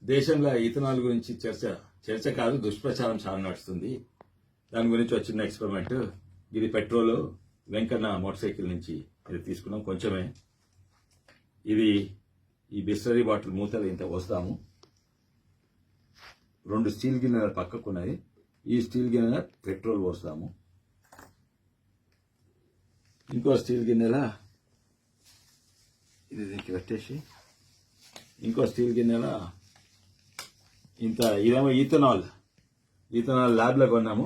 దేశంలో ఇథనాల్ గురించి చర్చ కాదు దుష్ప్రచారం చాలా నడుస్తుంది. దాని గురించి వచ్చిన ఎక్స్పెరిమెంట్ ఇది. పెట్రోల్ వెంకన్న మోటార్ సైకిల్ నుంచి ఇది తీసుకున్నాం కొంచెమే. ఇది ఈ బిస్లరీ బాటిల్ మూతలు ఇంత పోస్తాము. 2 స్టీల్ గిన్నెల పక్కకున్నాయి. ఈ స్టీల్ గిన్నెల పెట్రోల్ పోస్తాము. ఇంకో స్టీల్ గిన్నెల ఇది దీనికి పెట్టేసి ఇంకో స్టీల్ గిన్నెల ఇంత ఇదేమో ఈథనాల్ ల్యాబ్లో కొన్నాము.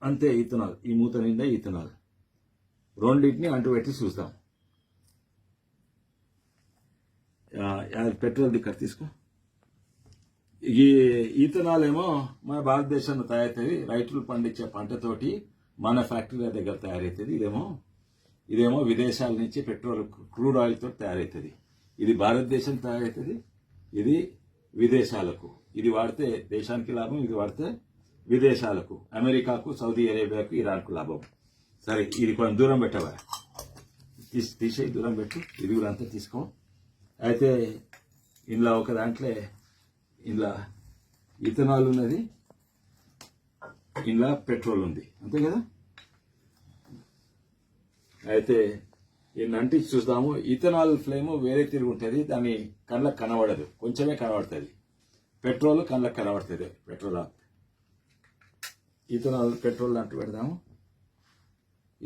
అంతే ఈథనాల్. ఈ మూత నిండా ఈథనాల్. రెండింటిని అంటుపెట్టి చూస్తాం. పెట్రోల్ దిక్కర్ తీసుకో. ఈ ఈథనాల్ ఏమో మన భారతదేశంలో తయారవుతుంది. రైతులు పండించే పంటతోటి మన ఫ్యాక్టరీల దగ్గర తయారవుతుంది. ఇదేమో విదేశాల నుంచి పెట్రోల్ క్రూడ్ ఆయిల్ తోటి తయారవుతుంది. ఇది భారతదేశం తయారవుతుంది. ఇది విదేశాలకు. ఇది వాడితే దేశానికి లాభం, ఇది వాడితే విదేశాలకు, అమెరికాకు, సౌదీ అరేబియాకు, ఇరాన్కు లాభం. సరే, ఇది కొంచెం దూరం పెట్టవా, తీసేయి, దూరం పెట్టు. ఇది కూడా అంతా తీసుకో. అయితే ఇందులో ఒక దాంట్లో ఇందులో ఇథనాల్ ఉన్నది, ఇందులో పెట్రోల్ ఉంది, అంతే కదా. అయితే ఈ అంటించి చూస్తాము. ఇథనాల్ ఫ్లేమ్ వేరే తిరిగి ఉంటుంది. దాని కళ్ళకు కనబడదు, కొంచెమే కనబడుతుంది. పెట్రోల్ కళ్ళకు కనబడుతుంది. పెట్రోల్ అంటూ పెడదాము.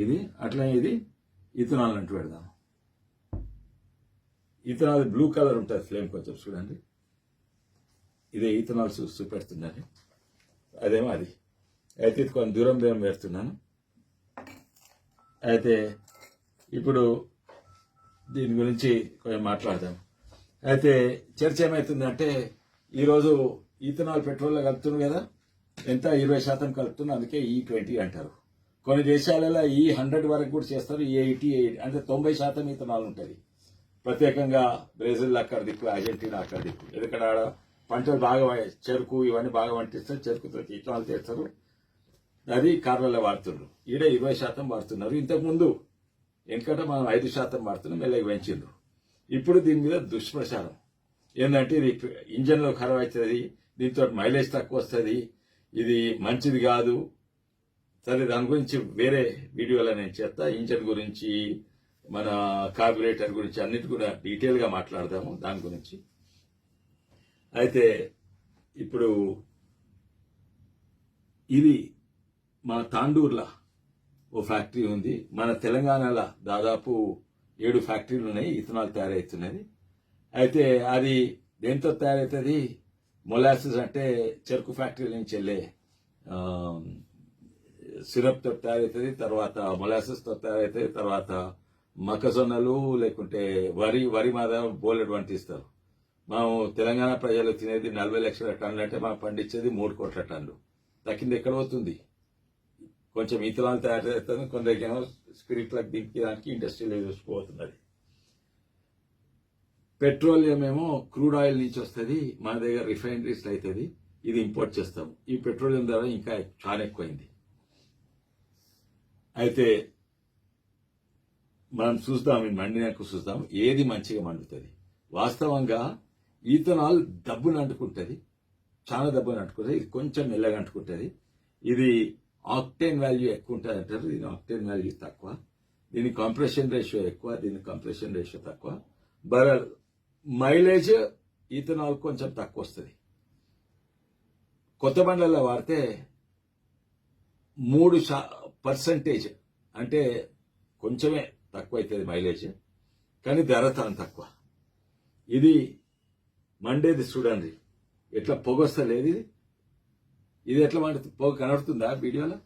ఇది అట్లనే ఇది ఇథనాల్ అంటూ పెడదాము. ఇథనాల్ బ్లూ కలర్ ఉంటుంది ఫ్లేమ్, కొంచెం చూడండి. ఇదే ఈథనాల్ చూపెడుతుందని. అదేమో అది. అయితే ఇది కొంచెం దూరం పెడుతున్నాను. అయితే ఇప్పుడు దీని గురించి కొంచెం మాట్లాడదాం. అయితే చర్చ ఏమవుతుందంటే, ఈరోజు ఈథనాల్ పెట్రోల్లో కలుపుతున్నాం కదా, ఎంత 20% కలుపుతున్నాం. అందుకే E20 అంటారు. కొన్ని దేశాలలో E100 వరకు కూడా చేస్తారు. E80 అంటే 90% ఈథనాల్ ఉంటుంది. ప్రత్యేకంగా బ్రెజిల్ అక్కడ దిక్కు, అర్జెంటీనా అక్కడ దిక్కు. ఎందుకంటే ఆడ పంటలు బాగా చెరుకు ఇవన్నీ బాగా పండిస్తారు. చెరుకుతో ఈథనాల్ చేస్తారు. అది కార్లలో వాడుతున్నారు. ఈడ 20% వాడుతున్నారు. ఇంతకుముందు ఎందుకంటే మనం 5% వాడుతున్నాం, మెల్లగా పెంచిండ్రు. ఇప్పుడు దీని మీద దుష్ప్రచారం ఏంటంటే, ఇది ఇంజన్లో ఖరాబ్ అవుతుంది, దీంతో మైలేజ్ తక్కువ వస్తుంది, ఇది మంచిది కాదు. సరే, దాని గురించి వేరే వీడియోలో నేను చేస్తా. ఇంజన్ గురించి, మన కార్బొరేటర్ గురించి అన్నిటి కూడా డీటెయిల్గా మాట్లాడదాము దాని గురించి. అయితే ఇప్పుడు ఇది మా తాండూర్లో ఓ ఫ్యాక్టరీ ఉంది. మన తెలంగాణలో దాదాపు 7 ఫ్యాక్టరీలు ఉన్నాయి ఇథనాల్ తయారవుతున్నది. అయితే అది దేంతో తయారవుతుంది? మొలాసిస్ అంటే చెరుకు ఫ్యాక్టరీ నుంచి వెళ్ళే సిరప్తో తయారవుతుంది. తర్వాత మొలాసిస్తో తయారవుతుంది. తర్వాత మొక్కజొన్నలు లేకుంటే వరి మాదా బోలెడ్ వంటిస్తారు. మనం తెలంగాణ ప్రజలు తినేది 40 లక్షల టన్నులు అంటే మనం పండించేది 3 కోట్ల టన్నులు. తక్కింది ఎక్కడ పోతుంది? కొంచెం ఇథనాల్ తయారు చేస్తుంది, కొందరికేమో స్పిరిట్లకు దింపడానికి ఇండస్ట్రియల్ యూజ్ పోతున్నది. పెట్రోలియం ఏమో క్రూడ్ ఆయిల్ నుంచి వస్తుంది, మన దగ్గర రిఫైనరీస్ అవుతుంది, ఇది ఇంపోర్ట్ చేస్తాము. ఈ పెట్రోలియం ధర ఇంకా చాలా ఎక్కువైంది. అయితే మనం చూద్దాం, మండినాక చూద్దాం ఏది మంచిగా మండుతుంది. వాస్తవంగా ఈథనాల్ దబ్బును అంటుకుంటుంది, చాలా దబ్బును అంటుకుంటుంది. ఇది కొంచెం మెల్లగా అంటుకుంటుంది. ఇది ఆక్టేన్ వాల్యూ ఎక్కువ ఉంటుంది అంటారు, దీని ఆక్టేన్ వాల్యూ తక్కువ. దీని కంప్రెషన్ రేషియో ఎక్కువ, దీని కంప్రెషన్ రేషియో తక్కువ. మైలేజ్ ఈథనాల్ కొంచెం తక్కువ వస్తుంది. కొత్త బండ్లలో వాడితే 3% అంటే కొంచెమే తక్కువ అవుతుంది మైలేజ్, కానీ ధర చాలా తక్కువ. ఇది మండేది చూడండి, ఎట్లా పొగొస్తలేదు. ఇది ఎట్లా మండుతుంది? పొగ కనబడుతుందా వీడియోలో?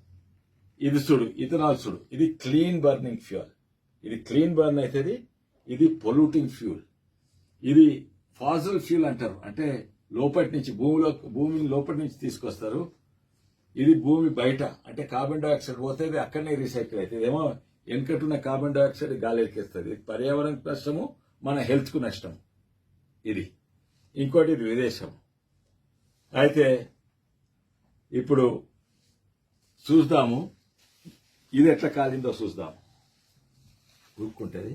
ఇది చూడు, ఇథనాల్ చూడు. ఇది క్లీన్ బర్నింగ్ ఫ్యూయల్. ఇది క్లీన్ బర్న్ అవుతుంది. ఇది పొల్యూటింగ్ ఫ్యూల్. ఇది ఫాసిల్ ఫ్యూల్ అంటారు. అంటే లోపటి నుంచి భూమిని లోపటి నుంచి తీసుకొస్తారు. ఇది భూమి బయట అంటే కార్బన్ డైఆక్సైడ్ పోతుంది, అక్కడనే రీసైకిల్ అవుతుంది. ఏమో వెనుకటున్న కార్బన్ డైఆక్సైడ్ గాలి ఎక్కేస్తుంది. పర్యావరణకు నష్టము, మన హెల్త్కు నష్టం. ఇది ఇంకోటి, ఇది విదేశం. అయితే ఇప్పుడు చూద్దాము ఇది ఎట్లా కాలిందో చూద్దాం. ఉరుక్కుంటుంది.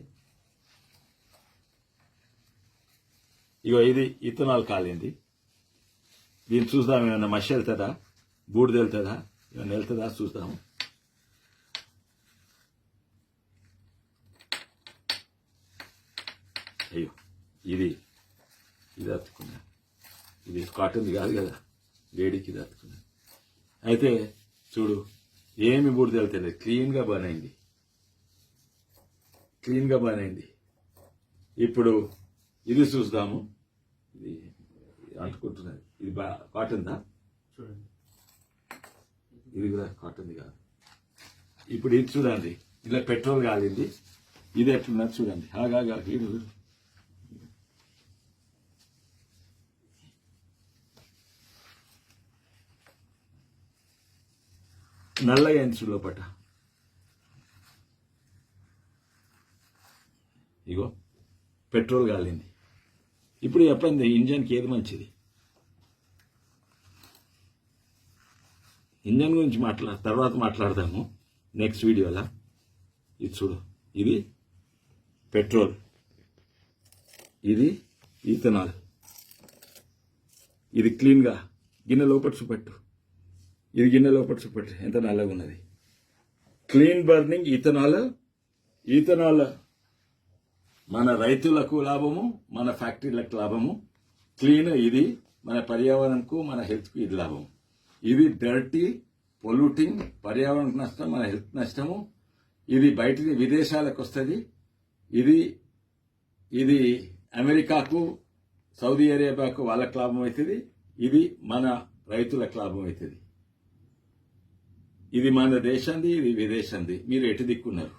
ఇగో ఇది ఇథనాల్ కాలింది. దీన్ని చూద్దాం, ఏమన్నా మషి వెళ్తుందా, బూడిద వెళ్తుందా, ఏమన్నా వెళ్తుందా చూద్దాము. అయ్యో ఇది అతుకున్నా, ఇది కాటన్ది కాదు కదా, వేడికి ఇది అతుకున్నా. అయితే చూడు, ఏమి బూడిద వెళ్తలేదు, క్లీన్గా బర్న్ అయింది. ఇప్పుడు ఇది చూద్దాము. ఇది అంటుకుంటున్నది, ఇది కాటన్దా చూడండి, ఇది కూడా కాటన్ది కాదు. ఇప్పుడు ఇది చూడండి, ఇలా పెట్రోల్ కాలింది. ఇది ఎట్లున్నది చూడండి. హాగా ఇది నల్లగా అయింది లోపట. ఇగో పెట్రోల్ కాలింది. ఇప్పుడు చెప్పండి, ఇంజన్కి ఏది మంచిది? ఇంజన్ గురించి తర్వాత మాట్లాడదాము నెక్స్ట్ వీడియోలో. ఇది చూడు, ఇది పెట్రోల్, ఇది ఈథనాల్. ఇది క్లీన్గా గిన్నె లోపల చూపెట్టు, ఇది గిన్నె లోపల చూపెట్టు, ఎంత నల్లగా ఉన్నది. క్లీన్ బర్నింగ్ ఈథనాల్ మన రైతులకు లాభము, మన ఫ్యాక్టరీలకు లాభము. క్లీన్ ఇది మన పర్యావరణకు, మన హెల్త్కు ఇది లాభము. ఇది డర్టీ, పొల్యూటింగ్, పర్యావరణకు నష్టం, మన హెల్త్ నష్టము. ఇది బయట విదేశాలకు వస్తుంది. ఇది అమెరికాకు, సౌదీ అరేబియాకు వాళ్ళకు లాభం అవుతుంది. ఇది మన రైతులకు లాభం అవుతుంది. ఇది మన దేశంది, ఇది విదేశంది. మీరు ఎటు దిక్కున్నారు?